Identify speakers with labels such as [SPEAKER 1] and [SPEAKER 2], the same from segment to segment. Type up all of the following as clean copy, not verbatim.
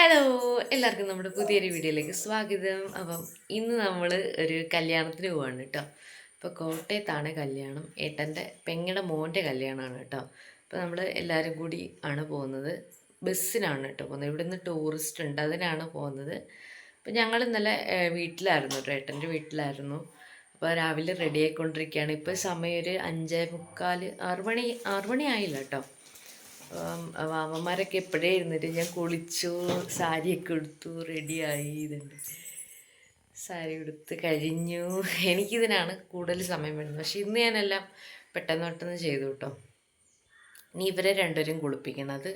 [SPEAKER 1] Hello, എല്ലാവർക്കും നമ്മുടെ പുതിയൊരു വീഡിയോയിലേക്ക് സ്വാഗതം. അപ്പം ഇന്ന് നമ്മൾ ഒരു കല്യാണത്തിന് പോവാണ് കേട്ടോ. ഇപ്പോൾ കോട്ടയത്താണ് കല്യാണം. ഏട്ടൻ്റെ പെങ്ങളുടെ മോൻ്റെ കല്യാണമാണ് കേട്ടോ. അപ്പോൾ നമ്മൾ എല്ലാവരും കൂടി ആണ് പോകുന്നത്. ബസ്സിനാണ് കേട്ടോ പോകുന്നത്. ഇവിടെ നിന്ന് ടൂറിസ്റ്റ് ഉണ്ട്, അതിനാണ് പോകുന്നത്. അപ്പോൾ ഞങ്ങൾ ഇന്നലെ വീട്ടിലായിരുന്നു കേട്ടോ, ഏട്ടൻ്റെ വീട്ടിലായിരുന്നു. അപ്പോൾ രാവിലെ റെഡി ആയിക്കൊണ്ടിരിക്കുകയാണ്. ഇപ്പോൾ സമയം ഒരു 5:45, 6 മണി ആയില്ല കേട്ടോ. മാമന്മാരൊക്കെ എപ്പോഴേ ഇരുന്നിട്ട് ഞാൻ കുളിച്ചു, സാരിയൊക്കെ എടുത്തു, റെഡിയായി. ഇതുണ്ട്, സാരി എടുത്ത് കഴിഞ്ഞു. എനിക്കിതിനാണ് കൂടുതൽ സമയം വേണ്ടത്. പക്ഷെ ഇന്ന് ഞാനെല്ലാം പെട്ടെന്ന് പെട്ടെന്ന് ചെയ്തു കേട്ടോ. ഇനി ഇവരെ രണ്ടുപേരും കുളിപ്പിക്കണത്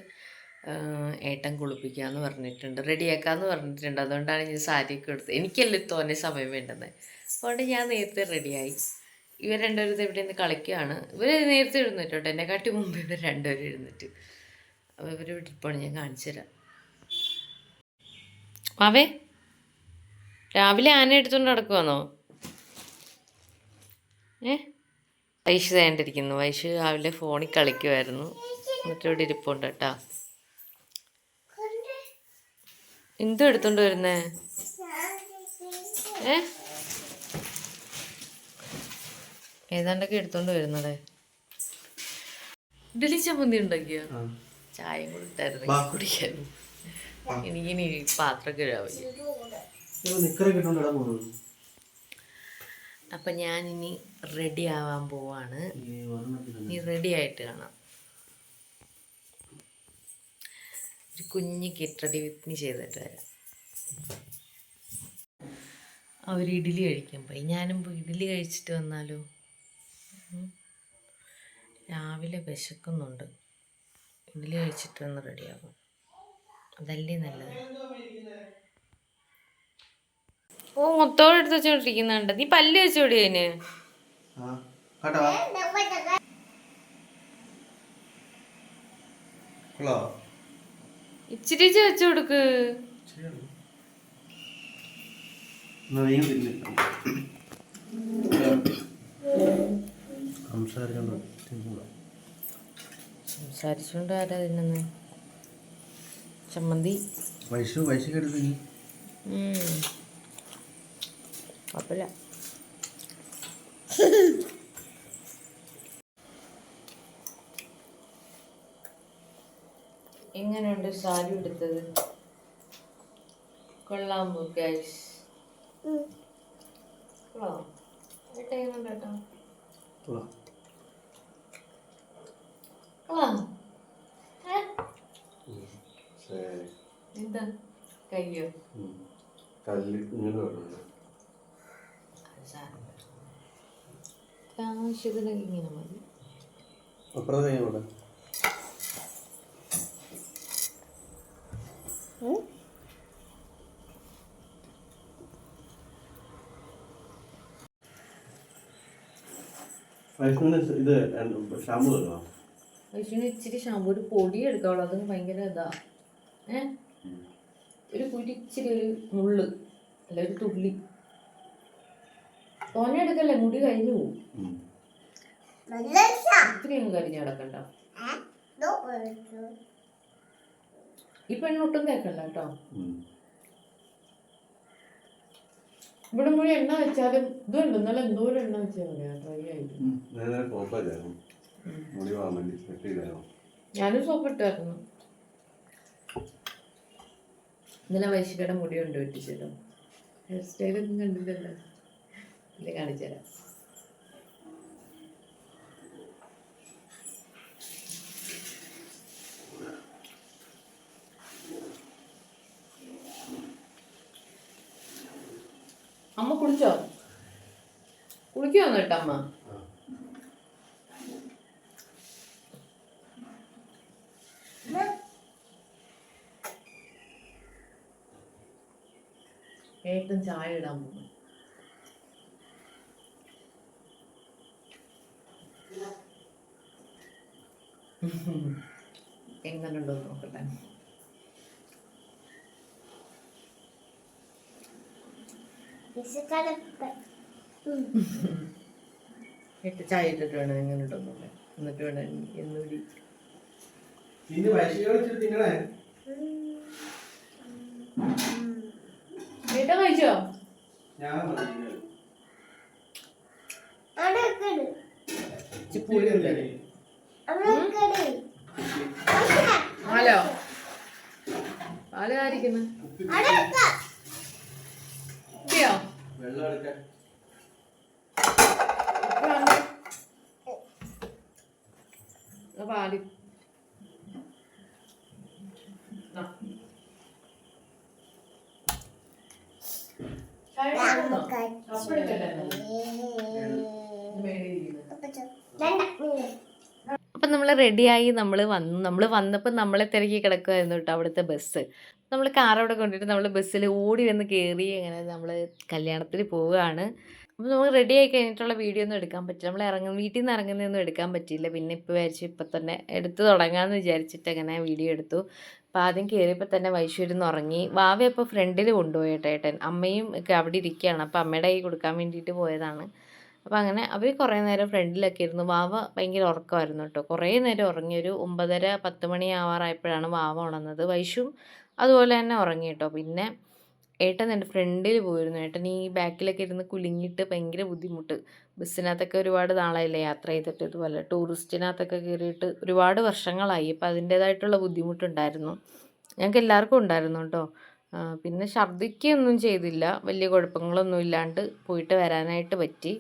[SPEAKER 1] ഏട്ടൻ കുളിപ്പിക്കാമെന്ന് പറഞ്ഞിട്ടുണ്ട്, റെഡിയാക്കാമെന്ന് പറഞ്ഞിട്ടുണ്ട്. അതുകൊണ്ടാണ് ഞാൻ സാരിയൊക്കെ എടുത്തത്. എനിക്കല്ലേ തോന്നെ സമയം വേണ്ടത്. അതുകൊണ്ട് ഞാൻ നേരത്തെ റെഡിയായി. ഇവർ രണ്ടുപേരും ഇവിടെ നിന്ന് കളിക്കുകയാണ്. ഇവർ നേരത്തെ എഴുന്നേറ്റ് കേട്ടോ, എന്നെക്കാട്ടി മുമ്പ് ഇവർ രണ്ടുപേരും എഴുന്നേറ്റ്. അപ്പോൾ ഇവർ വിട്ടിപ്പോൾ ഞാൻ കാണിച്ചു തരാം. മാവേ, രാവിലെ ആന എടുത്തുകൊണ്ട് നടക്കുവാന്നോ? വൈഷ് തേണ്ടിരിക്കുന്നു. വൈഷ് രാവിലെ ഫോണിൽ കളിക്കുമായിരുന്നു, എന്നിട്ട് ഇവിടെ ഇരിപ്പുണ്ട് കേട്ടോ. എന്തും എടുത്തോണ്ട് വരുന്നേ? ഏതാണ്ടൊക്കെ എടുത്തോണ്ട് വരുന്നതേ. ഇഡലി ചമ്മന്തി ഉണ്ടാക്കിയോ? ചായയും കൂടി ഇട്ടായിരുന്നു കുടിക്കാൻ. എനിക്കിനി പാത്രം കഴുകാവില്ല. അപ്പൊ ഞാനിനി റെഡി ആവാൻ പോവാണ്. ഇനി റെഡി ആയിട്ട് കാണാം. ഒരു കുഞ്ഞ് ഗെറ്റ് റെഡി വിത്ത് മീ ചെയ്തിട്ട് വരാം. അവർ ഇഡ്ഡലി കഴിക്കാൻ പോയി. ഞാനും പോയി ഇഡ്ഡലി കഴിച്ചിട്ട് വന്നാലോ? രാവിലെ വിശക്കുന്നുണ്ട്. ഇഡ്ഡലി കഴിച്ചിട്ട് വന്ന് റെഡിയാകും, അതല്ലേ നല്ലത്. ഓ, മൊത്തോടെ എടുത്ത് വെച്ചോണ്ടിരിക്കുന്നുണ്ട്. നീ പല്ല് വെച്ചോടി അതിന്. ഇച്ചിരി വെച്ചു കൊടുക്ക്. സംസാരിച്ചോണ്ട് ആരാ തിന്നുന്നത്? ചമ്മന്തി കുഴപ്പമില്ല. എങ്ങനെയുണ്ട് സാരി എടുത്തത്? കൊള്ളാമോ ഗൈസ്? കൊള്ളാമോ? കേട്ടോ, എന്താ കയ്യോ? ആവശ്യത്തിന് ഇങ്ങനെ മതി. വൈഷ്ണു ഇച്ചിരി ഷാമ്പൂ, ഒരു പൊടി എടുക്കാവുള്ളൂ. അത് ഭയങ്കര ഇതാ. ഒരു കുരി, ഇച്ചിരി, ഒരു മുള്ള്, അല്ല ഒരു തുള്ളി. തോനെ എടുക്കല്ലേ, മുടി കഴിഞ്ഞു പോവും. ഇത്രയൊന്നും കരിഞ്ഞ് കിടക്കണ്ട. ഈ പെണ്ണൊട്ടും തേക്കണ്ട കേട്ടോ. ഇവിടെ മുഴുവൻ എണ്ണ വെച്ചാലും ഇതുണ്ട്. ഇന്നലെ എന്തോരം എണ്ണ വെച്ചാൽ മതിയാ, ഡ്രൈ ആയിട്ട്. ഞാനും സോപ്പ് ഇട്ടായിരുന്നു. ഇന്നലെ വൈശികയുടെ മുടി കൊണ്ട് വെട്ടിച്ചല്ലോ. ഹെയർ സ്റ്റൈലൊന്നും കണ്ടില്ലല്ലോ. ഇല്ലേ, കാണിച്ചു തരാം. അമ്മ കുളിച്ചോ? കുളിക്കുവാന്ന് കേട്ടോ അമ്മ. ഏട്ടൻ ചായ ഇടാൻ പോകും. എങ്ങനെയുണ്ടോ നോക്കട്ടെ. ഏട്ടൻ ചായ ഇട്ടിട്ട് വേണം എങ്ങനെയുണ്ടോ നോക്കാൻ. എന്നിട്ട് വേണം എന്നൂടി. ഏട്ടാ കഴിച്ചോ? ഹലോ പാല് കാരിക്കുന്നു പാല് അപ്പം നമ്മൾ റെഡിയായി നമ്മൾ വന്നപ്പോൾ നമ്മളെ തിരക്കി കിടക്കുമായിരുന്നു കേട്ടോ അവിടുത്തെ ബസ്. നമ്മൾ കാർ അവിടെ കൊണ്ടിട്ട് നമ്മൾ ബസ്സിൽ ഓടി വന്ന് കയറി അങ്ങനെ നമ്മൾ കല്യാണത്തിന് പോവുകയാണ്. അപ്പോൾ നമുക്ക് റെഡി ആയി കഴിഞ്ഞിട്ടുള്ള വീഡിയോ ഒന്നും എടുക്കാൻ പറ്റില്ല. നമ്മൾ വീട്ടിൽ നിന്ന് ഇറങ്ങുന്നതൊന്നും എടുക്കാൻ പറ്റിയില്ല. പിന്നെ ഇപ്പോൾ വിചാരിച്ചു ഇപ്പം തന്നെ എടുത്ത് തുടങ്ങാമെന്ന് വിചാരിച്ചിട്ട് അങ്ങനെ വീഡിയോ എടുത്തു. അപ്പോൾ ആദ്യം കയറിയപ്പോൾ തന്നെ വൈശ്വര്ന്ന് ഉറങ്ങി. വാവയെ അപ്പോൾ ഫ്രണ്ടിൽ കൊണ്ടുപോയി ഏട്ടൻ. അമ്മയും ഒക്കെ അവിടെ ഇരിക്കുകയാണ്. അപ്പോൾ അമ്മയുടെ കൈ കൊടുക്കാൻ വേണ്ടിയിട്ട് പോയതാണ്. അപ്പോൾ അങ്ങനെ അവർ കുറേ നേരം ഫ്രണ്ടിലൊക്കെ ഇരുന്നു. വാവ ഭയങ്കര ഉറക്കമായിരുന്നു കേട്ടോ. കുറേ നേരം ഉറങ്ങി. ഒരു 9:30-10 മണി ആവാറായപ്പോഴാണ് വാവ ഉണർന്നത്. വൈഷും അതുപോലെ തന്നെ ഉറങ്ങി കേട്ടോ. പിന്നെ ഏട്ടൻ എൻ്റെ ഫ്രണ്ടിൽ പോയിരുന്നു. ഏട്ടൻ ഈ ബാക്കിലൊക്കെ ഇരുന്ന് കുലുങ്ങിയിട്ട് ഭയങ്കര ബുദ്ധിമുട്ട്. ബസ്സിനകത്തൊക്കെ ഒരുപാട് നാളായില്ലേ യാത്ര ചെയ്തിട്ട്. ഇതുപോലെ ടൂറിസ്റ്റിനകത്തൊക്കെ കയറിയിട്ട് ഒരുപാട് വർഷങ്ങളായി. അപ്പോൾ അതിൻ്റേതായിട്ടുള്ള ബുദ്ധിമുട്ടുണ്ടായിരുന്നു. ഞങ്ങൾക്ക് എല്ലാവർക്കും ഉണ്ടായിരുന്നു കേട്ടോ. പിന്നെ ഛർദ്ദിക്കുകയൊന്നും ചെയ്തില്ല. വലിയ കുഴപ്പങ്ങളൊന്നും ഇല്ലാണ്ട് പോയിട്ട് വരാനായിട്ട് പറ്റി.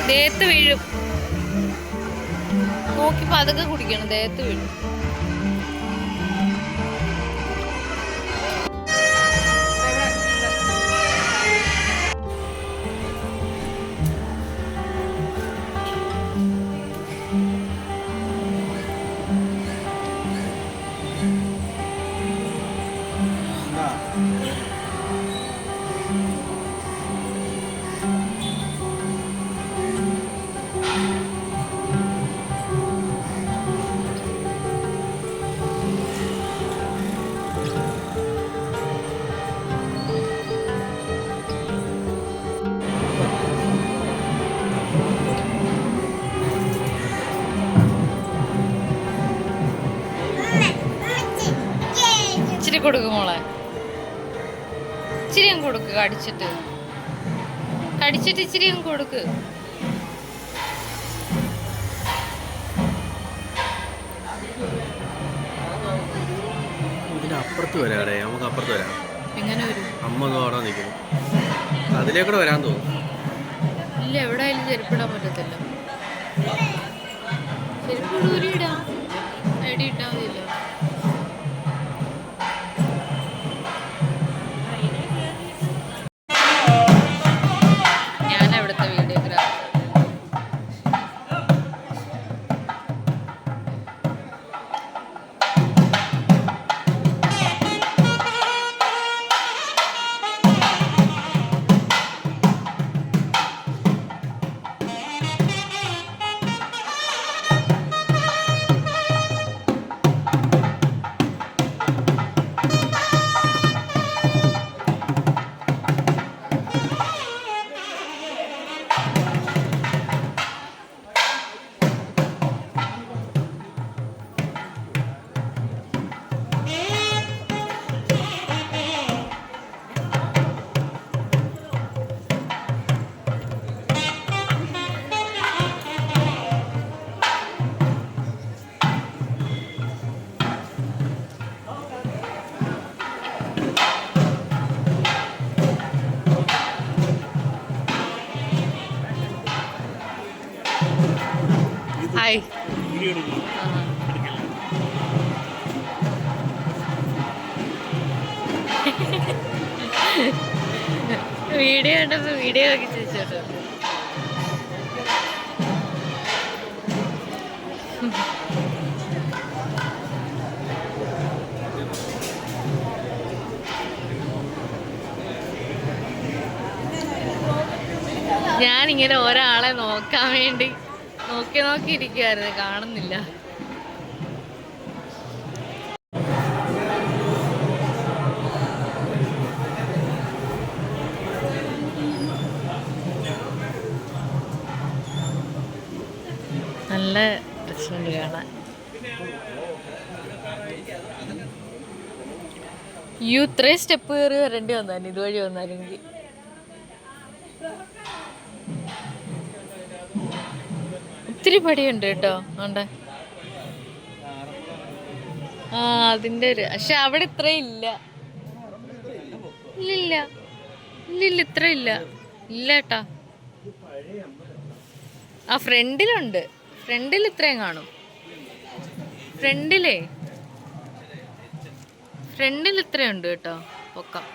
[SPEAKER 1] ദേഹത്ത് വീഴും. നോക്കി പതുക്കെ കുടിക്കണം. ദേഹത്ത് വീഴും. ഇച്ചിരി കൊടുക്ക് മോളെ. ഇച്ചിരി അങ്ങ് കൊടുക്ക്. കടിച്ചിട്ട് ഇച്ചിരി അങ്ങ് കൊടുക്ക്.
[SPEAKER 2] അപ്പുറത്ത് വരാടേ. നമുക്ക് അപ്പുറത്ത് വരാം.
[SPEAKER 1] എങ്ങനെ വരും?
[SPEAKER 2] അമ്മ അവിടെ നിൽക്കുന്നു. അതിലേക്കൂടെ വരാൻ തോന്നുന്നു.
[SPEAKER 1] ഇല്ല, എവിടെ ആയാലും ചെരുപ്പിടാൻ പറ്റത്തില്ല. ചെരുപ്പ് ഊരിയിടാം. ഐഡി ഇട്ടാൽ മതിയല്ലോ. ഞാൻ അവിടുത്തെ വീഡിയോഗ്രാഫർ. ഹായ്. വീഡിയോ കണ്ടപ്പോ വീഡിയോ നോക്കി ചോദിച്ചോട്ടോ. ഞാനിങ്ങനെ ഒരാളെ നോക്കാൻ വേണ്ടി നോക്കിയിരിക്കുവായിരുന്നു, കാണുന്നില്ല. നല്ല രസമുണ്ട് കാണാൻ. ഇത്രയും സ്റ്റെപ്പ് കയറി വരേണ്ടി വന്നായിരുന്നു ഇതുവഴി വന്നായിരുന്നെങ്കിൽ. ഒത്തിരി പടിയുണ്ട് കേട്ടോ. ഉണ്ട്. ആ അതിൻ്റെ ഒരു പക്ഷെ അവിടെ ഇത്രയും ഇല്ല. ഇല്ലില്ല ഇല്ലില്ല ഇത്ര ഇല്ല. ഇല്ല ഏട്ടാ. ആ ഫ്രണ്ടിലുണ്ട്. ഫ്രണ്ടിൽ ഇത്രയും കാണും. ഫ്രണ്ടിൽ ഇത്രയുണ്ട് കേട്ടോ പൊക്കം.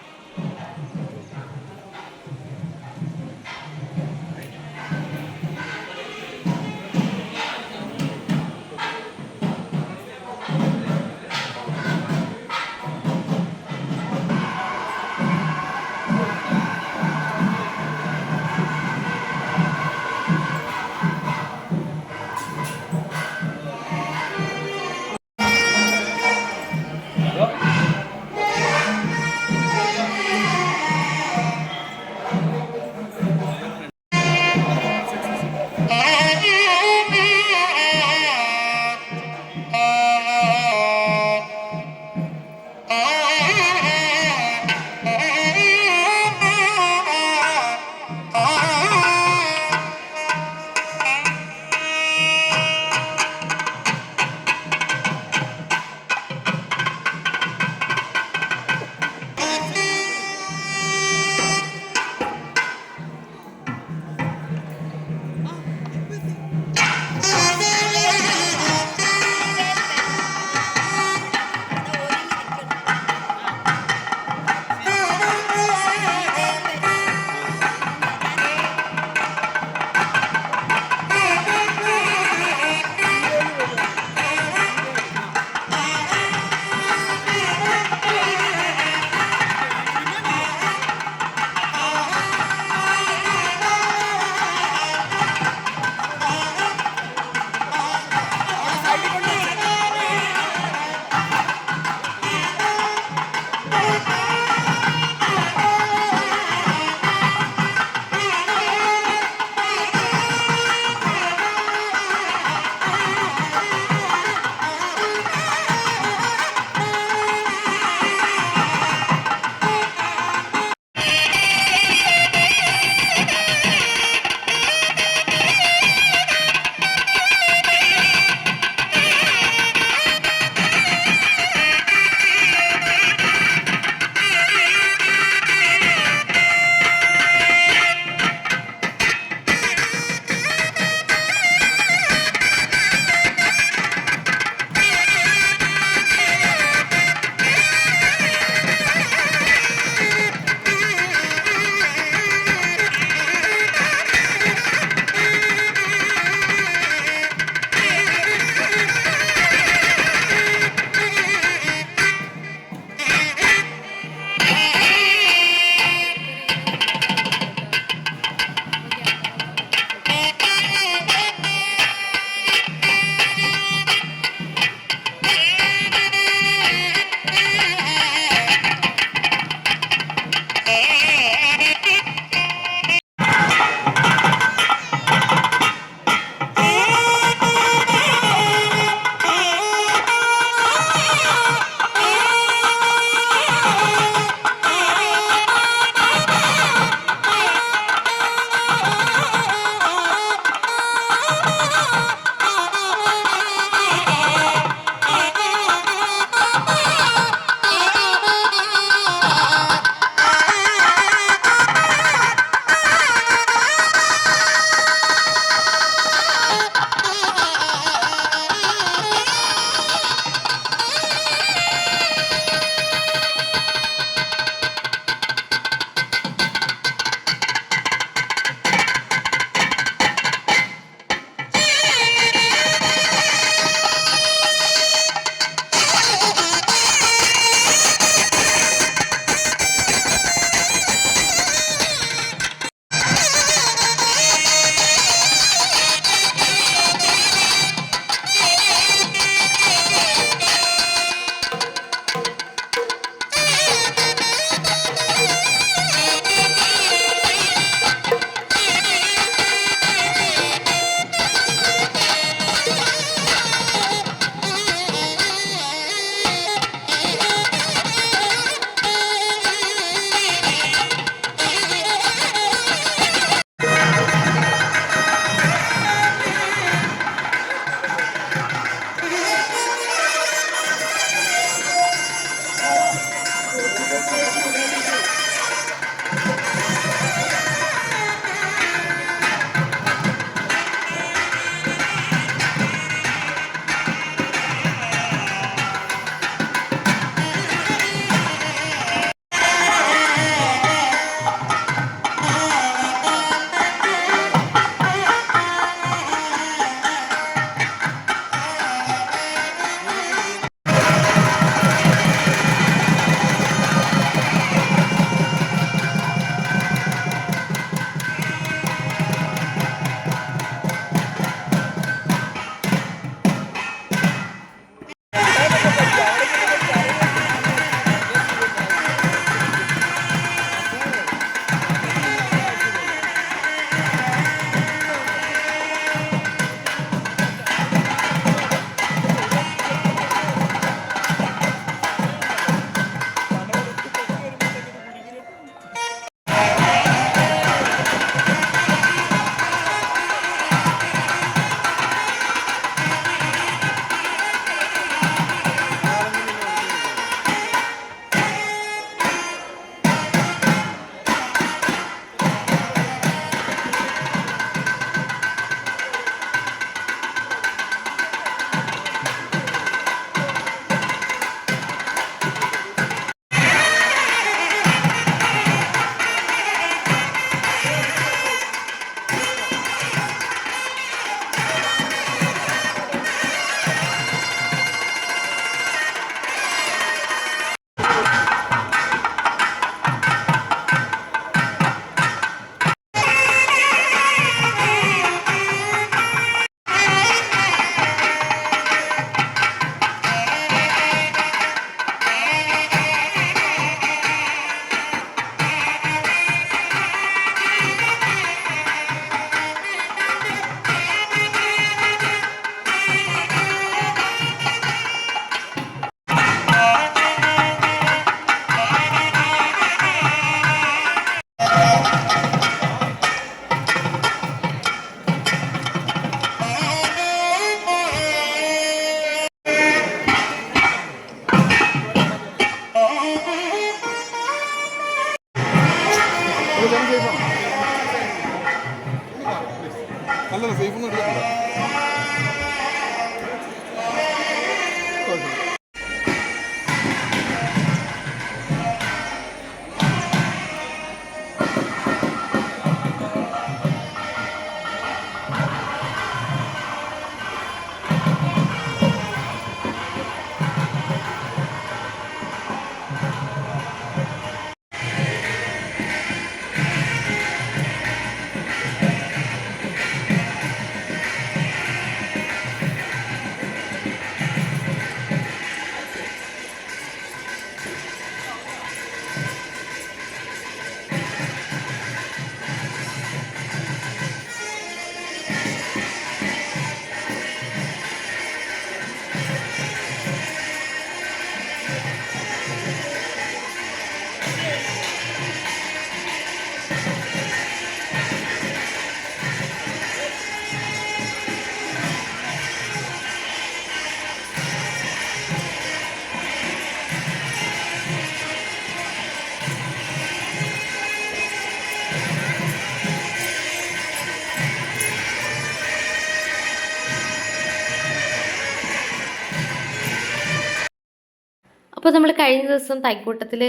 [SPEAKER 1] അപ്പോൾ നമ്മൾ കഴിഞ്ഞ ദിവസം തൈക്കൂട്ടത്തിൽ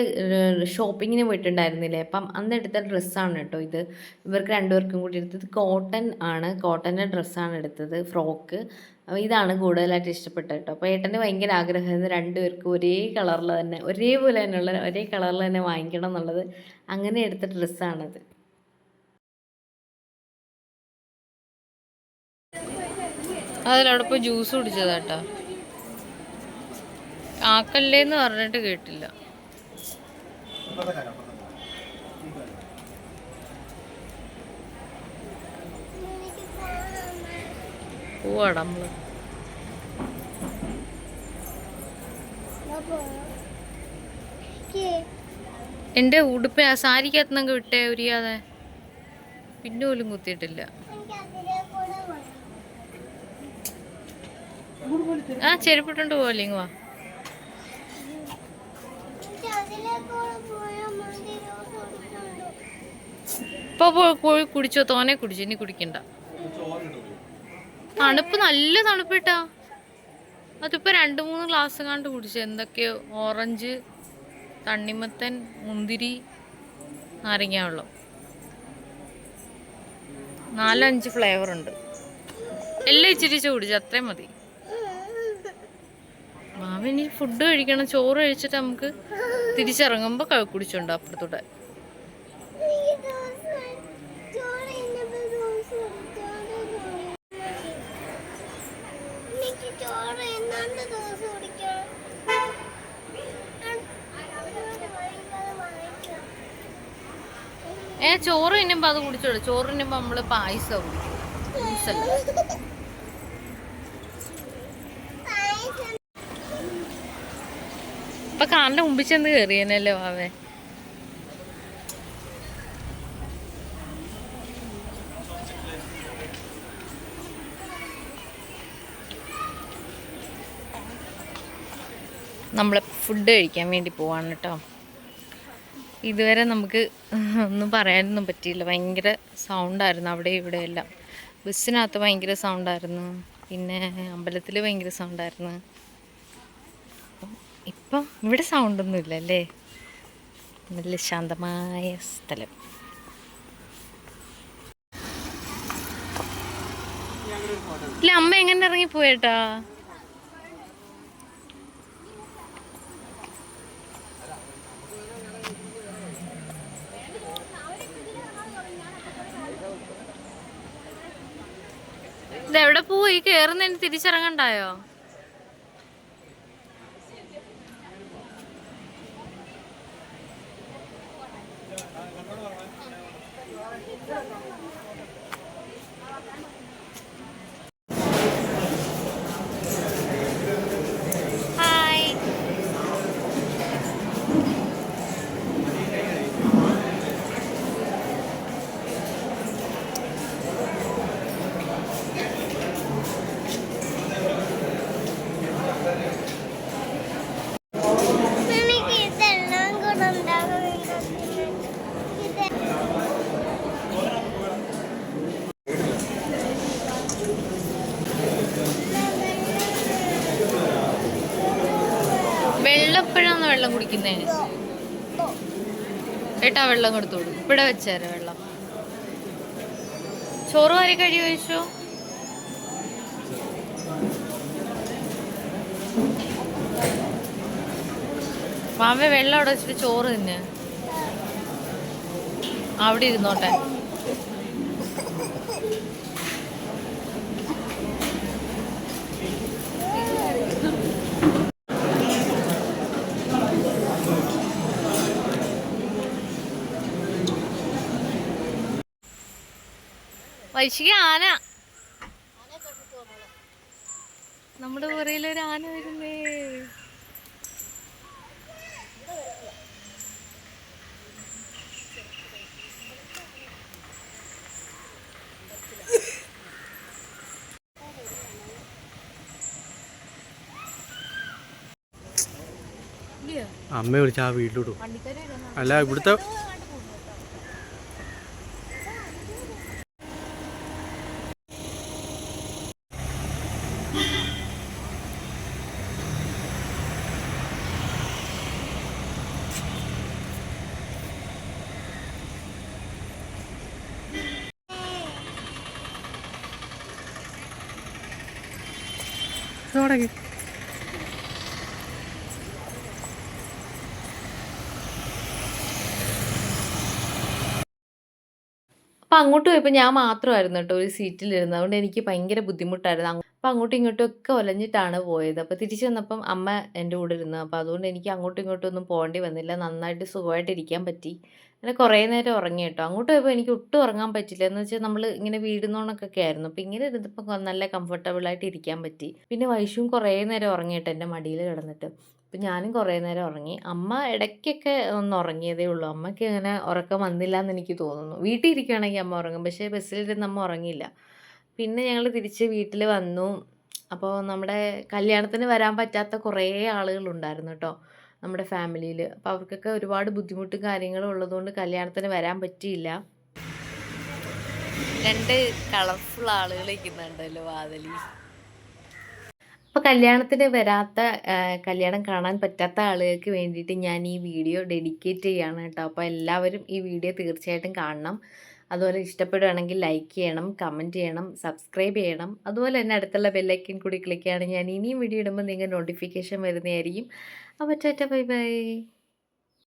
[SPEAKER 1] ഷോപ്പിങ്ങിന് പോയിട്ടുണ്ടായിരുന്നില്ലേ, അപ്പം അന്ന് എടുത്ത ഡ്രസ്സാണ് കേട്ടോ ഇത്. ഇവർക്ക് രണ്ടുപേർക്കും കൂടി എടുത്തത് കോട്ടൺ ആണ്, കോട്ടൻ്റെ ഡ്രസ്സാണ് എടുത്തത്, ഫ്രോക്ക്. അപ്പോൾ ഇതാണ് കൂടുതലായിട്ട് ഇഷ്ടപ്പെട്ടത് കേട്ടോ. അപ്പോൾ ഏട്ടന് ഭയങ്കര ആഗ്രഹമായിരുന്നു രണ്ടുപേർക്കും ഒരേ കളറിൽ തന്നെ, ഒരേപോലെ തന്നെയുള്ള ഒരേ കളറിൽ തന്നെ വാങ്ങിക്കണം എന്നുള്ളത്. അങ്ങനെ എടുത്ത ഡ്രസ്സാണത്. അതിലവിടെ പോയി ജ്യൂസ് കുടിച്ചതാട്ടോ. ആക്കല്ലേന്ന് പറഞ്ഞിട്ട് കേട്ടില്ല. പോവാടാ നമ്മള്. എൻ്റെ ഉടുപ്പ് ആ സാരിക്കകത്തുനിന്നൊക്കെ വിട്ടേ ഉരിയാതെ, പിന്നെ പോലും കുത്തിയിട്ടില്ല. ആ ചെരുപ്പിട്ടുണ്ട് പോലെ വാ. ഇപ്പൊ പോയി കുടിച്ചോ, തോനെ കുടിച്ചു, ഇനി കുടിക്കണ്ട. തണുപ്പ് നല്ല തണുപ്പിട്ടാ. അതിപ്പോ 2-3 ഗ്ലാസ് കണ്ട് കുടിച്ചു. എന്തൊക്കെയോ ഓറഞ്ച്, തണ്ണിമത്തൻ, മുന്തിരി, നാരങ്ങ വെള്ളം, 4-5 ഫ്ലേവർ ഉണ്ട്. എല്ലാം ഇച്ചിരിച്ച് കുടിച്ചു, അത്രയും മതി. മാമിനി ഫുഡ് കഴിക്കണം. ചോറ് കഴിച്ചിട്ട് നമുക്ക് തിരിച്ചിറങ്ങുമ്പോൾ കുടിച്ചുണ്ടോ അപ്പുറത്തൂടെ. ചോറ് തിന്നുമ്പോ അത് കുടിച്ചോളൂ. ചോറ് തിന്നുമ്പോ നമ്മള് പായസം കുടിക്കും, ജ്യൂസല്ല. ഇപ്പൊ കാറിന്റെ മുമ്പിൽ ചെന്ന് കയറിയനല്ലേ വാവേ. നമ്മൾ ഫുഡ് കഴിക്കാൻ വേണ്ടി പോവാണ് കേട്ടോ. ഇതുവരെ നമുക്ക് ഒന്നും പറയാനൊന്നും പറ്റിയില്ല. ഭയങ്കര സൗണ്ടായിരുന്നു അവിടെ ഇവിടെ എല്ലാം. ബസ്സിനകത്ത് ഭയങ്കര സൗണ്ടായിരുന്നു, പിന്നെ അമ്പലത്തിൽ ഭയങ്കര സൗണ്ടായിരുന്നു. ഇപ്പം ഇവിടെ സൗണ്ടൊന്നുമില്ല അല്ലേ, നല്ല ശാന്തമായ സ്ഥലം. ഇല്ല, അമ്മ എങ്ങനെ ഇറങ്ങിപ്പോയേട്ടാ. ഇതെവിടെ പോയി കേറുന്നതിന് തിരിച്ചിറങ്ങണ്ടായോ? വെള്ളപ്പഴാന്ന് വെള്ളം കുടിക്കുന്നേ. ഏട്ടാ വെള്ളം കൊടുത്തോളൂ. ഇവിടെ വെച്ചേരാ വെള്ളം. ചോറ് വാരി കഴി കഴിച്ചോ. മാമ വെള്ളം അവിടെ വെച്ചിട്ട് ചോറ് തിന്നെ. അവിടെ ഇരുന്നോട്ടെ. വൈശിക ആന, നമ്മുടെ പുറയിലൊരു ആന വരുന്നേ.
[SPEAKER 2] അമ്മയെ വിളിച്ച ആ വീട്ടിലോട്ടും അല്ല ഇവിടുത്തെ തുടങ്ങി.
[SPEAKER 1] അപ്പം അങ്ങോട്ട് പോയപ്പോൾ ഞാൻ മാത്രമായിരുന്നു കേട്ടോ ഒരു സീറ്റിലിരുന്നത്. അതുകൊണ്ട് എനിക്ക് ഭയങ്കര ബുദ്ധിമുട്ടായിരുന്നു. അപ്പം അങ്ങോട്ടും ഇങ്ങോട്ടും ഒക്കെ ഒലഞ്ഞിട്ടാണ് പോയത്. അപ്പോൾ തിരിച്ച് വന്നപ്പം അമ്മ എൻ്റെ കൂടെ ഇരുന്നു. അപ്പോൾ അതുകൊണ്ട് എനിക്ക് അങ്ങോട്ടും ഇങ്ങോട്ടും ഒന്നും പോകേണ്ടി വന്നില്ല. നന്നായിട്ട് സുഖമായിട്ട് ഇരിക്കാൻ പറ്റി. അങ്ങനെ കുറേ നേരം ഉറങ്ങി കേട്ടോ. അങ്ങോട്ട് പോയപ്പോൾ എനിക്ക് ഒട്ടും ഉറങ്ങാൻ പറ്റില്ല. എന്ന് വെച്ചാൽ നമ്മൾ ഇങ്ങനെ വീഴുന്നോണക്കൊക്കെ ആയിരുന്നു. അപ്പോൾ ഇങ്ങനെ ഇരുന്നപ്പോൾ നല്ല കംഫർട്ടബിളായിട്ട് ഇരിക്കാൻ പറ്റി. പിന്നെ വൈഷുവും കുറേ നേരം ഉറങ്ങി കേട്ടോ എൻ്റെ മടിയിൽ കിടന്നിട്ട്. അപ്പം ഞാനും കുറേ നേരം ഉറങ്ങി. അമ്മ ഇടയ്ക്കൊക്കെ ഒന്ന് ഉറങ്ങിയതേ ഉള്ളൂ. അമ്മയ്ക്ക് അങ്ങനെ ഉറക്കം വന്നില്ല എന്ന് എനിക്ക് തോന്നുന്നു. വീട്ടിൽ ഇരിക്കുകയാണെങ്കിൽ അമ്മ ഉറങ്ങും. പക്ഷേ ബസ്സിലിരുന്ന് അമ്മ ഉറങ്ങിയില്ല. പിന്നെ ഞങ്ങൾ തിരിച്ച് വീട്ടിൽ വന്നു. അപ്പോൾ നമ്മുടെ കല്യാണത്തിന് വരാൻ പറ്റാത്ത കുറേ ആളുകളുണ്ടായിരുന്നു കേട്ടോ നമ്മുടെ ഫാമിലിയിൽ. അപ്പോൾ അവർക്കൊക്കെ ഒരുപാട് ബുദ്ധിമുട്ടും കാര്യങ്ങളും ഉള്ളതുകൊണ്ട് കല്യാണത്തിന് വരാൻ പറ്റിയില്ല. 2 കളർഫുൾ ആളുകൾ ഇരിക്കുന്നുണ്ടല്ലോ വാതിലിൽ. അപ്പോൾ കല്യാണത്തിന് വരാത്ത കല്യാണം കാണാൻ പറ്റാത്ത ആളുകൾക്ക് വേണ്ടിയിട്ട് ഞാൻ ഈ വീഡിയോ ഡെഡിക്കേറ്റ് ചെയ്യാണ് കേട്ടോ. അപ്പോൾ എല്ലാവരും ഈ വീഡിയോ തീർച്ചയായിട്ടും കാണണം. അതുപോലെ ഇഷ്ടപ്പെടുകയാണെങ്കിൽ ലൈക്ക് ചെയ്യണം, കമൻറ്റ് ചെയ്യണം, സബ്സ്ക്രൈബ് ചെയ്യണം. അതുപോലെ തന്നെ അടുത്തുള്ള ബെല്ലൈക്കൻ കൂടി ക്ലിക്ക് ചെയ്യുകയാണെങ്കിൽ ഞാൻ ഇനിയും വീഡിയോ ഇടുമ്പോൾ നിങ്ങൾക്ക് നോട്ടിഫിക്കേഷൻ വരുന്നതായിരിക്കും. അപ്പോൾ ടാറ്റ ബൈ ബൈ.